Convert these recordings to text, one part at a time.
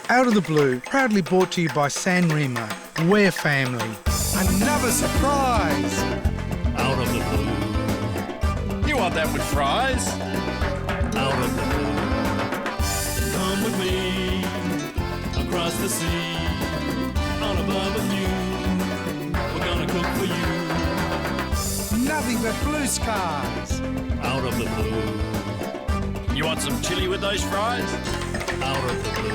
Out of the Blue, proudly brought to you by San Remo. We're family. Another surprise! Out of the blue, You want that with fries? out of the blue. Come with me across the sea on a barbecue. We're gonna cook for you. Nothing but blue skies. Out of the blue, You want some chili with those fries? out of the blue.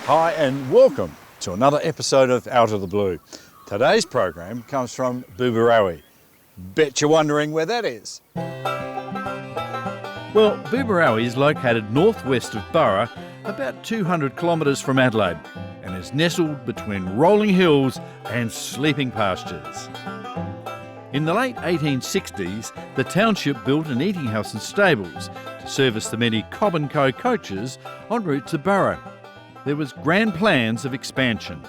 Hi and welcome to another episode of Out of the Blue. Today's program comes from Booborowie. Bet you're wondering where that is. Well, Booborowie is located northwest of Burra, about 200 kilometres from Adelaide, and is nestled between rolling hills and sleeping pastures. In the late 1860s, the township built an eating house and stables to service the many Cobb & Co coaches en route to Burra. There was grand plans of expansion.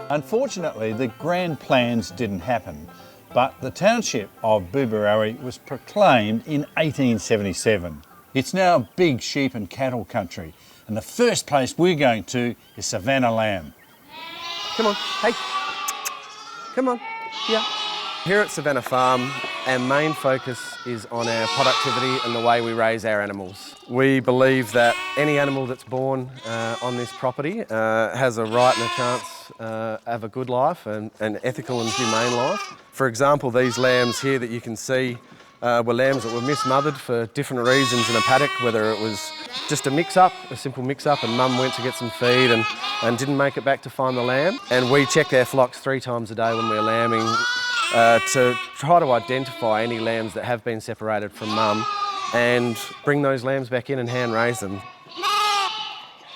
Unfortunately, the grand plans didn't happen, but the township of Booborowie was proclaimed in 1877. It's now big sheep and cattle country, and the first place we're going to is Savannah Lamb. Come on, hey. Come on, yeah. Here at Savannah Farm, our main focus is on our productivity and the way we raise our animals. We believe that any animal that's born on this property has a right and a chance have a good life and an ethical and humane life. For example, these lambs here that you can see were lambs that were mismothered for different reasons in a paddock, whether it was just a simple mix-up, and mum went to get some feed and didn't make it back to find the lamb. And we check our flocks 3 times a day when we're lambing to try to identify any lambs that have been separated from mum and bring those lambs back in and hand raise them.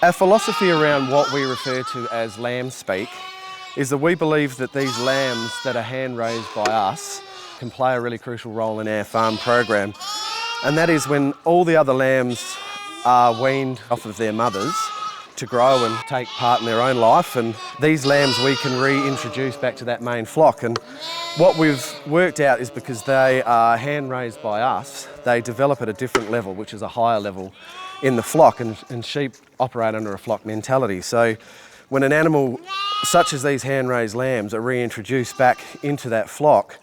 Our philosophy around what we refer to as lamb speak is that we believe that these lambs that are hand raised by us can play a really crucial role in our farm program. And that is when all the other lambs are weaned off of their mothers to grow and take part in their own life, and these lambs we can reintroduce back to that main flock. And what we've worked out is because they are hand raised by us, they develop at a different level, which is a higher level in the flock, and sheep operate under a flock mentality. So when an animal such as these hand raised lambs are reintroduced back into that flock,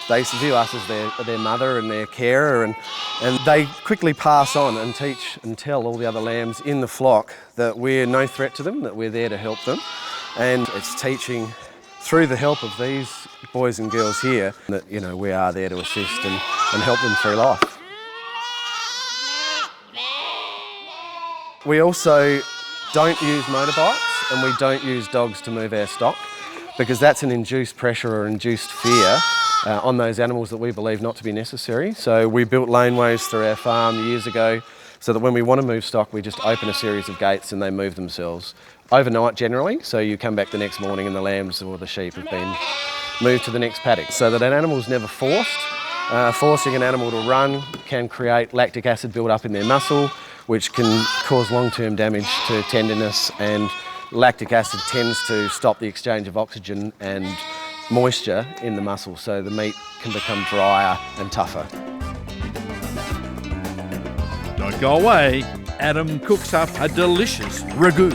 they view us as their mother and their carer, and they quickly pass on and teach and tell all the other lambs in the flock that we're no threat to them, that we're there to help them. And it's teaching through the help of these boys and girls here that, you know, we are there to assist and help them through life. We also don't use motorbikes and we don't use dogs to move our stock, because that's an induced pressure or induced fear on those animals that we believe not to be necessary. So we built laneways through our farm years ago so that when we want to move stock, we just open a series of gates and they move themselves overnight generally. So you come back the next morning and the lambs or the sheep have been moved to the next paddock, so that an animal's never forced. Forcing an animal to run can create lactic acid build up in their muscle, which can cause long-term damage to tenderness, and lactic acid tends to stop the exchange of oxygen and moisture in the muscle, so the meat can become drier and tougher. Don't go away, Adam cooks up a delicious ragu.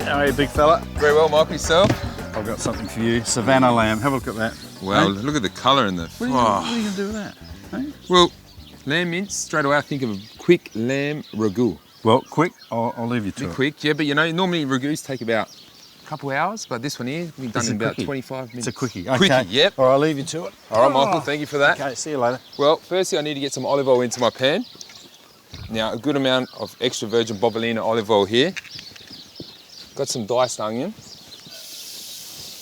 How are you, big fella? Very well, Michael, yourself? I've got something for you. Savannah Lamb. Have a look at that. Well, Hey? look at the colour in the... What are you going to do with that? Hey? Well, lamb mince, straight away I think of a quick lamb ragu. Well, quick, I'll leave you to Bit it. quick, yeah, but you know, normally ragus take about a couple hours, but this one here, we've done It's in a about quickie. 25 minutes. It's a quickie. Okay. Quickie, yep. All right, I'll leave you to it. All right, Michael, thank you for that. Okay, see you later. Well, firstly, I need to get some olive oil into my pan. Now, a good amount of extra virgin Bobolina olive oil here. Got some diced onion.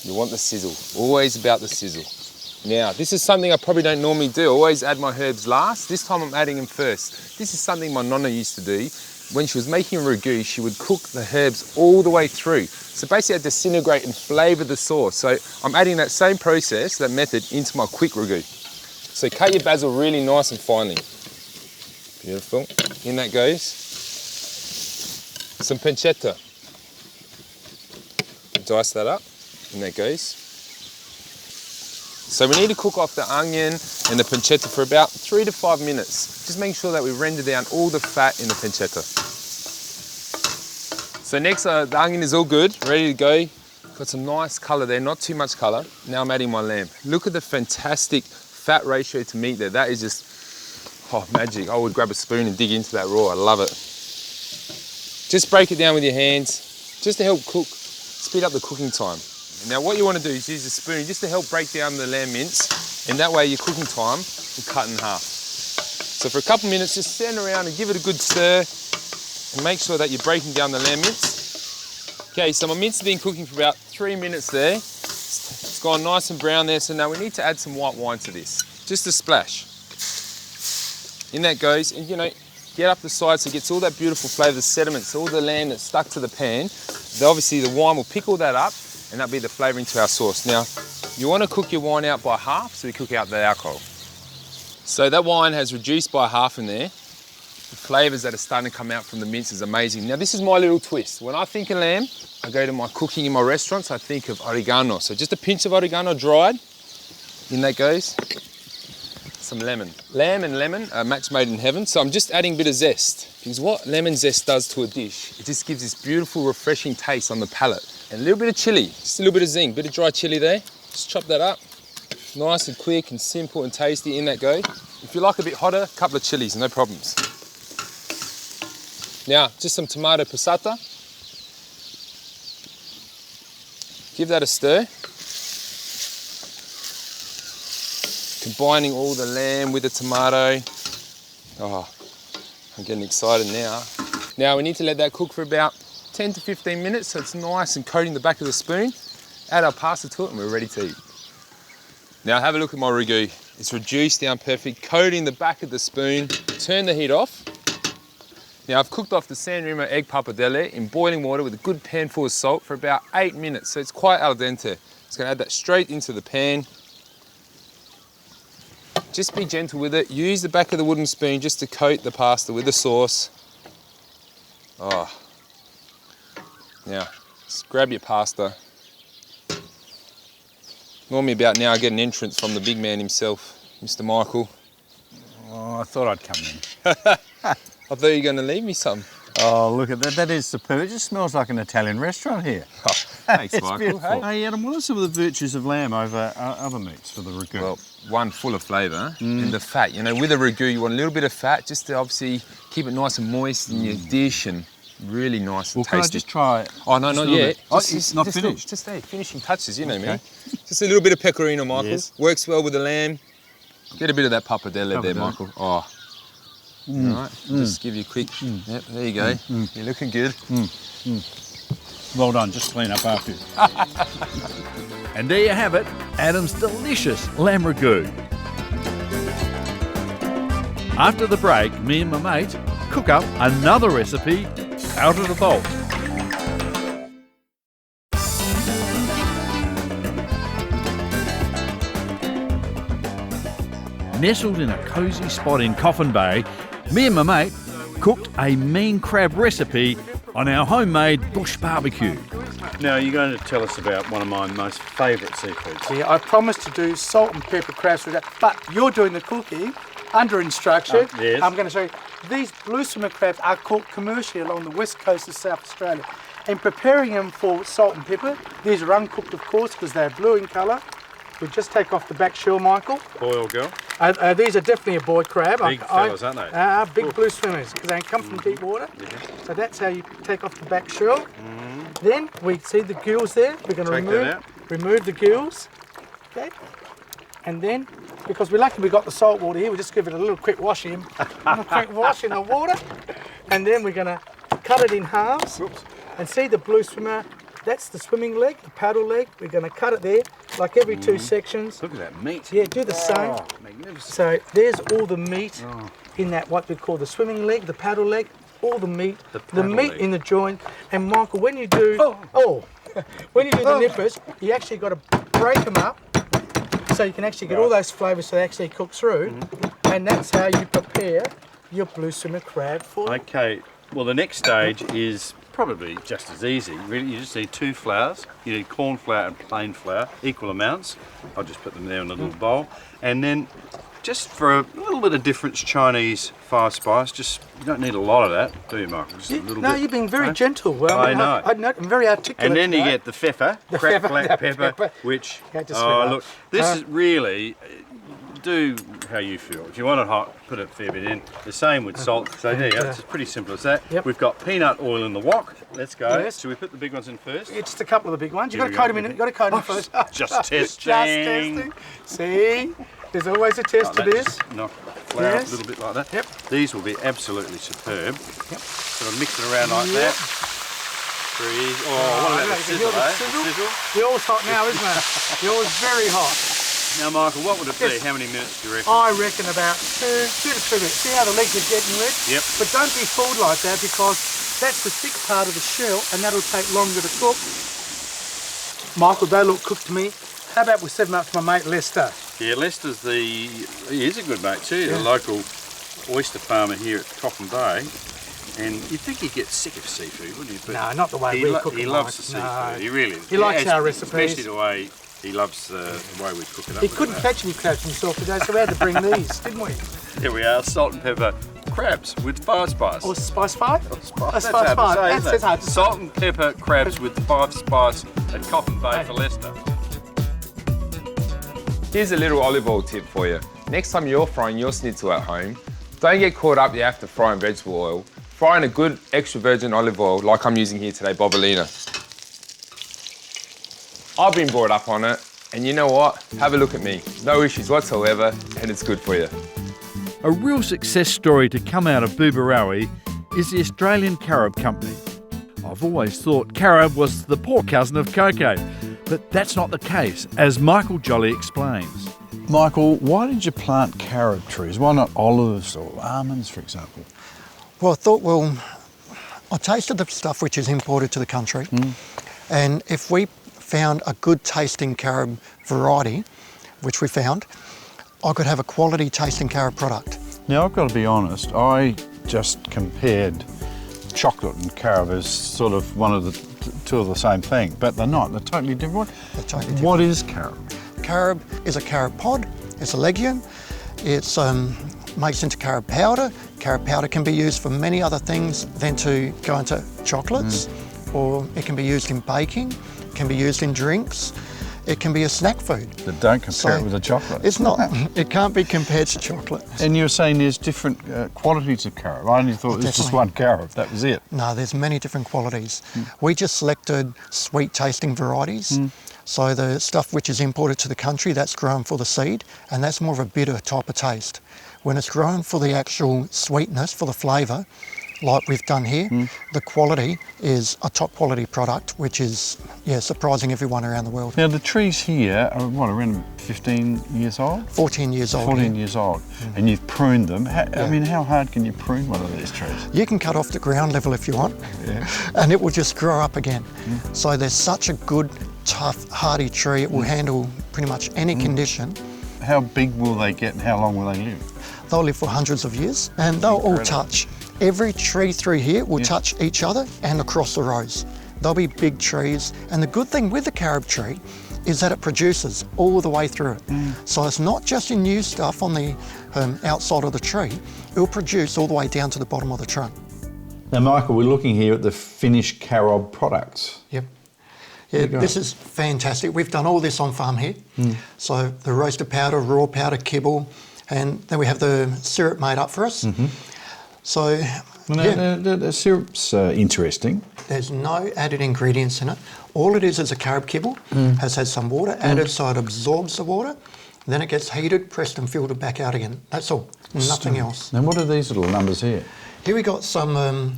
You want the sizzle, always about the sizzle. Now, this is something I probably don't normally do. I always add my herbs last. This time I'm adding them first. This is something my nonna used to do. When she was making a ragu, she would cook the herbs all the way through. So basically I disintegrate and flavour the sauce. So I'm adding that same process, that method, into my quick ragu. So cut your basil really nice and finely. Beautiful. In that goes some pancetta. Dice that up. In that goes So we need to cook off the onion and the pancetta for about 3 to 5 minutes. Just making sure that we render down all the fat in the pancetta. So next, the onion is all good, ready to go. Got some nice colour there, not too much colour. Now I'm adding my lamb. Look at the fantastic fat ratio to meat there. That is just, oh, magic. I would grab a spoon and dig into that raw. I love it. Just break it down with your hands, just to help cook, speed up the cooking time. Now what you want to do is use a spoon just to help break down the lamb mince, and that way your cooking time will cut in half. So for a couple of minutes, just stand around and give it a good stir, and make sure that you're breaking down the lamb mince. Okay, so my mince has been cooking for about 3 minutes there. It's gone nice and brown there, so now we need to add some white wine to this, just a splash. In that goes, and you know, get up the side so it gets all that beautiful flavour, the sediments, all the lamb that's stuck to the pan. Obviously the wine will pick all that up, and that'll be the flavour into our sauce. Now, you want to cook your wine out by half, so we cook out the alcohol. So that wine has reduced by half in there. The flavours that are starting to come out from the mince is amazing. Now, this is my little twist. When I think of lamb, I go to my cooking in my restaurants, I think of oregano. So just a pinch of oregano dried, in that goes some lemon. Lamb and lemon are a match made in heaven, so I'm just adding a bit of zest. Because what lemon zest does to a dish, it just gives this beautiful, refreshing taste on the palate. And a little bit of chilli, just a little bit of zing, bit of dry chilli there. Just chop that up. Nice and quick and simple and tasty, in that goes. If you like a bit hotter, a couple of chilies, no problems. Now, just some tomato passata. Give that a stir. Combining all the lamb with the tomato. Oh, I'm getting excited now. Now we need to let that cook for about 10 to 15 minutes so it's nice and coating the back of the spoon. Add our pasta to it and we're ready to eat. Now have a look at my ragu. It's reduced down perfect, coating the back of the spoon. Turn the heat off. Now I've cooked off the San Remo egg pappardelle in boiling water with a good pan full of salt for about 8 minutes, so it's quite al dente. Just gonna add that straight into the pan. Just be gentle with it. Use the back of the wooden spoon just to coat the pasta with the sauce. Oh. Now, just grab your pasta. Normally about now I get an entrance from the big man himself, Mr. Michael. Oh, I thought I'd come in. I thought you were going to leave me some. Oh, look at that. That is superb. It just smells like an Italian restaurant here. Oh, thanks, It's Michael. beautiful. Hey, Adam, what are some of the virtues of lamb over other meats for the ragu? Well, one, full of flavour, and the fat. You know, with a ragu, you want a little bit of fat just to obviously keep it nice and moist in your dish and really nice and Well, can I tasty. just try it? Oh, no, Just a not little yet. bit? Oh, it's not finished? Just there, finishing touches, you know me. Okay. Just a little bit of pecorino, Michael. Yes. Works well with the lamb. Get a bit of that pappardelle there, Pappardelle. Michael. Oh. All right, just give you a quick, yep, there you go. You're looking good. Well done, just clean up after you. And there you have it, Adam's delicious lamb ragu. After the break, me and my mate cook up another recipe out of the vault. Nestled in a cosy spot in Coffin Bay, me and my mate cooked a mean crab recipe on our homemade bush barbecue. Now, you're going to tell us about one of my most favourite seafoods. Yeah, I promised to do salt and pepper crabs with that, but you're doing the cooking under instruction. Yes. I'm going to show you. These blue swimmer crabs are caught commercially along the west coast of South Australia. In preparing them for salt and pepper, these are uncooked, of course, because they're blue in colour. We just take off the back shell, Michael. Boy or girl? These are definitely a boy crab. Big fellas, aren't they? Big blue swimmers, because they come from deep water. So that's how you take off the back shell. Then we see the gills there. We're going Take to that out. remove the gills. Okay. And then, because we're lucky we got the salt water here, we just give it a little quick wash in. A quick wash in the water. And then we're going to cut it in halves. Oops. And see the blue swimmer. That's the swimming leg, the paddle leg. We're going to cut it there, like every 2 sections. Look at that meat. Yeah, do the same. Oh, magnificent. So there's all the meat in that, what we call the swimming leg, the paddle leg, all the meat, The the paddle meat leg. in the joint. And Michael, when you do, when you do the nippers, you actually got to break them up so you can actually get all those flavours so they actually cook through. And that's how you prepare your blue swimmer crab for. Okay, well, the next stage is probably just as easy. Really, you just need 2 flours. You need corn flour and plain flour, equal amounts. I'll just put them there in a little bowl. And then, just for a little bit of difference, Chinese 5 spice. Just, you don't need a lot of that, do you, Michael? Just a little No, bit. you've been very gentle. Well, I know. I'm very articulate. And then you today. get the pepper, The cracked pepper, black the pepper, pepper. which, Yeah, just sweet up. look, this is really, do how you feel. If you want it hot, put a fair bit in. The same with salt. So there you go, it's pretty simple as that. Yep. We've got peanut oil in the wok. Let's go. Yes. Should we put the big ones in first? Yeah, just a couple of the big ones. You've got Here to we coat go. them in. You've got to coat them first. Just testing. Just testing. See? There's always a test to Like that, this. just knock flour up Yes. a little bit like that. Yep. These will be absolutely superb. Yep. Sort of mix it around like Yep. that. Pretty. Oh, what about the you sizzle, hear the eh? sizzle? The sizzle? The oil's hot now, isn't it? The oil's very hot. Now, Michael, what would it be? Yes. How many minutes do you reckon? I reckon about 2 to 3 minutes. See how the legs are getting red? Yep. But don't be fooled like that because that's the thick part of the shell and that'll take longer to cook. Michael, they look cooked to me. How about we set them up for my mate Lester? Yeah, Lester's he is a good mate too, Yeah. the local oyster farmer here at Coffin Bay. And you'd think he'd get sick of seafood, wouldn't he? But No, not the way he we cook it, He loves Mike. the seafood, No. he really He likes Yeah, our recipes. Especially the way he loves the way we cook it up. He Look at couldn't that. catch any crabs himself today, so we had to bring these, didn't we? Here we are, salt and pepper crabs with 5 spice. Or spice five? That's That's hard to five. say, That's isn't it? hard to say. Salt and pepper crabs with 5 spice at Coffin Bay for Leicester. Here's a little olive oil tip for you. Next time you're frying your schnitzel at home, don't get caught up you have to fry in vegetable oil. Fry in a good extra virgin olive oil like I'm using here today, Bobolina. I've been brought up on it, and you know what? Have a look at me. No issues whatsoever, and it's good for you. A real success story to come out of Booborowie is the Australian Carob Company. I've always thought carob was the poor cousin of cocoa, but that's not the case, as Michael Jolly explains. Michael, why did you plant carob trees? Why not olives or almonds, for example? Well, I thought, well, I tasted the stuff which is imported to the country, and if we found a good tasting carob variety, which we found, I could have a quality tasting carob product. Now, I've got to be honest, I just compared chocolate and carob as sort of one of the two of the same thing, but they're not. They're totally different. They're totally different. What is carob? Carob is a carob pod, it's a legume, it's makes into carob powder. Carob powder can be used for many other things than to go into chocolates, or it can be used in baking, it can be used in drinks, it can be a snack food. But don't compare So, it with a chocolate. It's not, it can't be compared to chocolate. And you were saying there's different qualities of carob. I only thought it was just Definitely. one carob, that was it. No, there's many different qualities. We just selected sweet tasting varieties. So the stuff which is imported to the country, that's grown for the seed, and that's more of a bitter type of taste. When it's grown for the actual sweetness, for the flavour, like we've done here, the quality is a top quality product, which is, yeah, surprising everyone around the world. Now, the trees here are, what, around 15 years old? 14 years old. 14 here. years old, and you've pruned them. I mean, how hard can you prune one of these trees? You can cut off the ground level if you want, and it will just grow up again. So there's such a good, tough, hardy tree. It will handle pretty much any condition. How big will they get and how long will they live? They'll live for hundreds of years, and they'll all touch. Every tree through here will touch each other and across the rows. They'll be big trees, and the good thing with the carob tree is that it produces all the way through it. So it's not just your new stuff on the outside of the tree, it'll produce all the way down to the bottom of the trunk. Now, Michael, we're looking here at the finished carob products. Yep. Yeah, this is fantastic. We've done all this on farm here. So the roasted powder, raw powder, kibble, and then we have the syrup made up for us. So The syrup's interesting. there's no added ingredients in it. All it is a carob kibble, has had some water added so it absorbs the water. Then it gets heated, pressed and filtered back out again. That's all, nothing else. Now, what are these little numbers here? Here we got some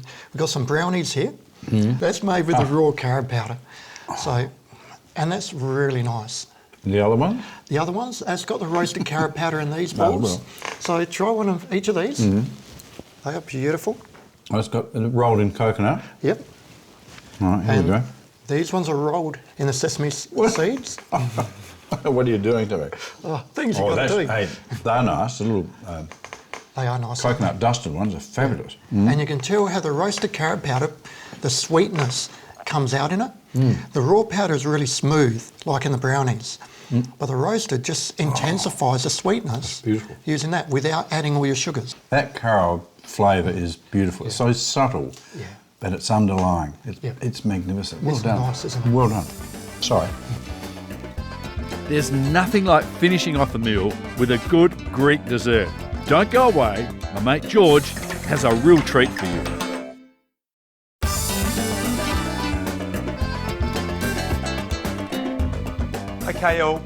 brownies here. That's made with the raw carob powder. So, and that's really nice. The other one? The other ones, that's got the roasted carob powder in these bowls. So try one of each of these. They are beautiful. Oh, it's got rolled in coconut. Yep. All right, here we go. These ones are rolled in the sesame seeds. What are you doing to me? Oh, things you got to do. Hey, they're nice. A little They are nice. Coconut dusted ones are fabulous. And you can tell how the roasted carob powder, the sweetness comes out in it. The raw powder is really smooth, like in the brownies. But the roasted just intensifies the sweetness Beautiful. using that without adding all your sugars. That carob flavour is beautiful. It's so subtle, but it's underlying. It's magnificent. Well It's done. nice, isn't it? Well done. Sorry. There's nothing like finishing off a meal with a good Greek dessert. Don't go away. My mate George has a real treat for you. Okay, y'all.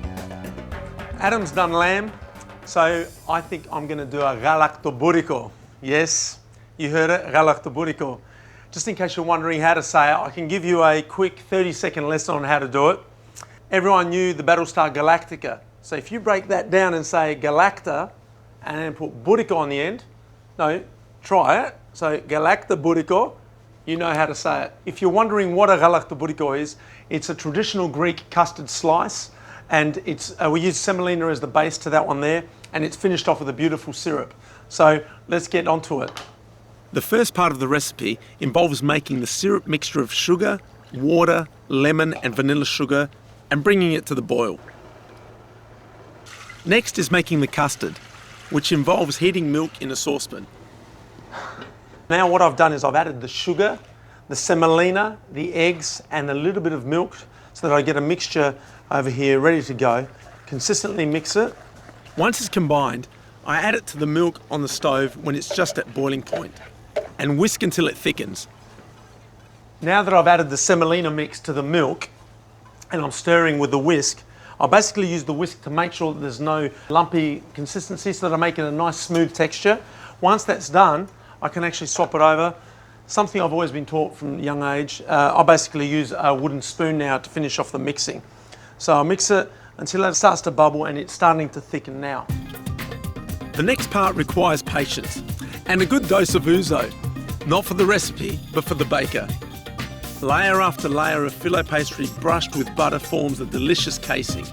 Adam's done lamb, so I think I'm going to do a Galaktoboureko. Yes, you heard it, Galaktoboureko. Just in case you're wondering how to say it, I can give you a quick 30-second lesson on how to do it. Everyone knew the Battlestar Galactica. So if you break that down and say Galacta and then put Boureko on the end, no, try it. So Galaktoboureko, you know how to say it. If you're wondering what a Galaktoboureko is, it's a traditional Greek custard slice, and it's we use semolina as the base to that one there, and it's finished off with a beautiful syrup. So let's get onto it. The first part of the recipe involves making the syrup mixture of sugar, water, lemon and vanilla sugar and bringing it to the boil. Next is making the custard, which involves heating milk in a saucepan. Now what I've done is I've added the sugar, the semolina, the eggs and a little bit of milk so that I get a mixture over here ready to go. Consistently mix it. Once it's combined, I add it to the milk on the stove when it's just at boiling point and whisk until it thickens. Now that I've added the semolina mix to the milk and I'm stirring with the whisk, I basically use the whisk to make sure that there's no lumpy consistency so that I make it a nice smooth texture. Once that's done, I can actually swap it over. Something I've always been taught from a young age, I basically use a wooden spoon now to finish off the mixing. So I'll mix it until it starts to bubble and it's starting to thicken now. The next part requires patience and a good dose of ouzo, not for the recipe, but for the baker. Layer after layer of filo pastry brushed with butter forms a delicious casing.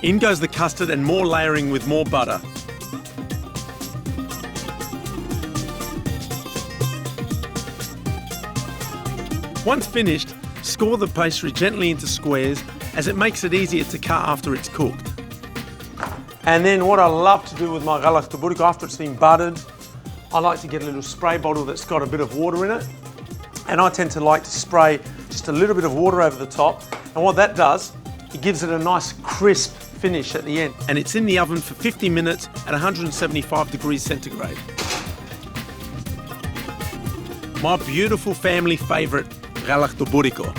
In goes the custard and more layering with more butter. Once finished, score the pastry gently into squares as it makes it easier to cut after it's cooked. And then what I love to do with my Galaktoboureko after it's been buttered, I like to get a little spray bottle that's got a bit of water in it. And I tend to like to spray just a little bit of water over the top. And what that does, it gives it a nice crisp finish at the end. And it's in the oven for 50 minutes at 175 degrees centigrade. My beautiful family favourite, Galaktoboureko.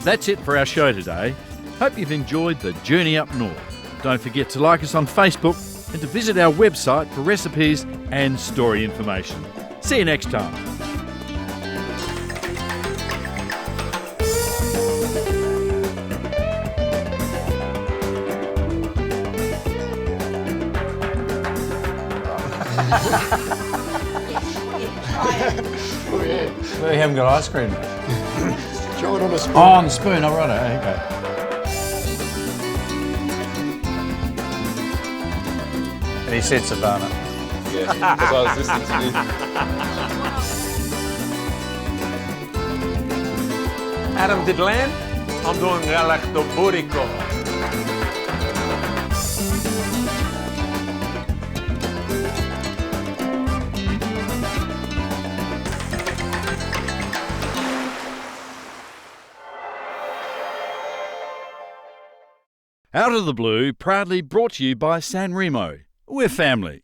That's it for our show today. Hope you've enjoyed the journey up north. Don't forget to like us on Facebook and to visit our website for recipes and story information. See you next time. We haven't got ice cream. Throw it on a spoon. Oh, on the spoon, all right, okay. And he said Savannah. Yeah, because I was listening to you. Adam did lamb, I'm doing Galaktoboureko. Out of the Blue, proudly brought to you by San Remo. We're family.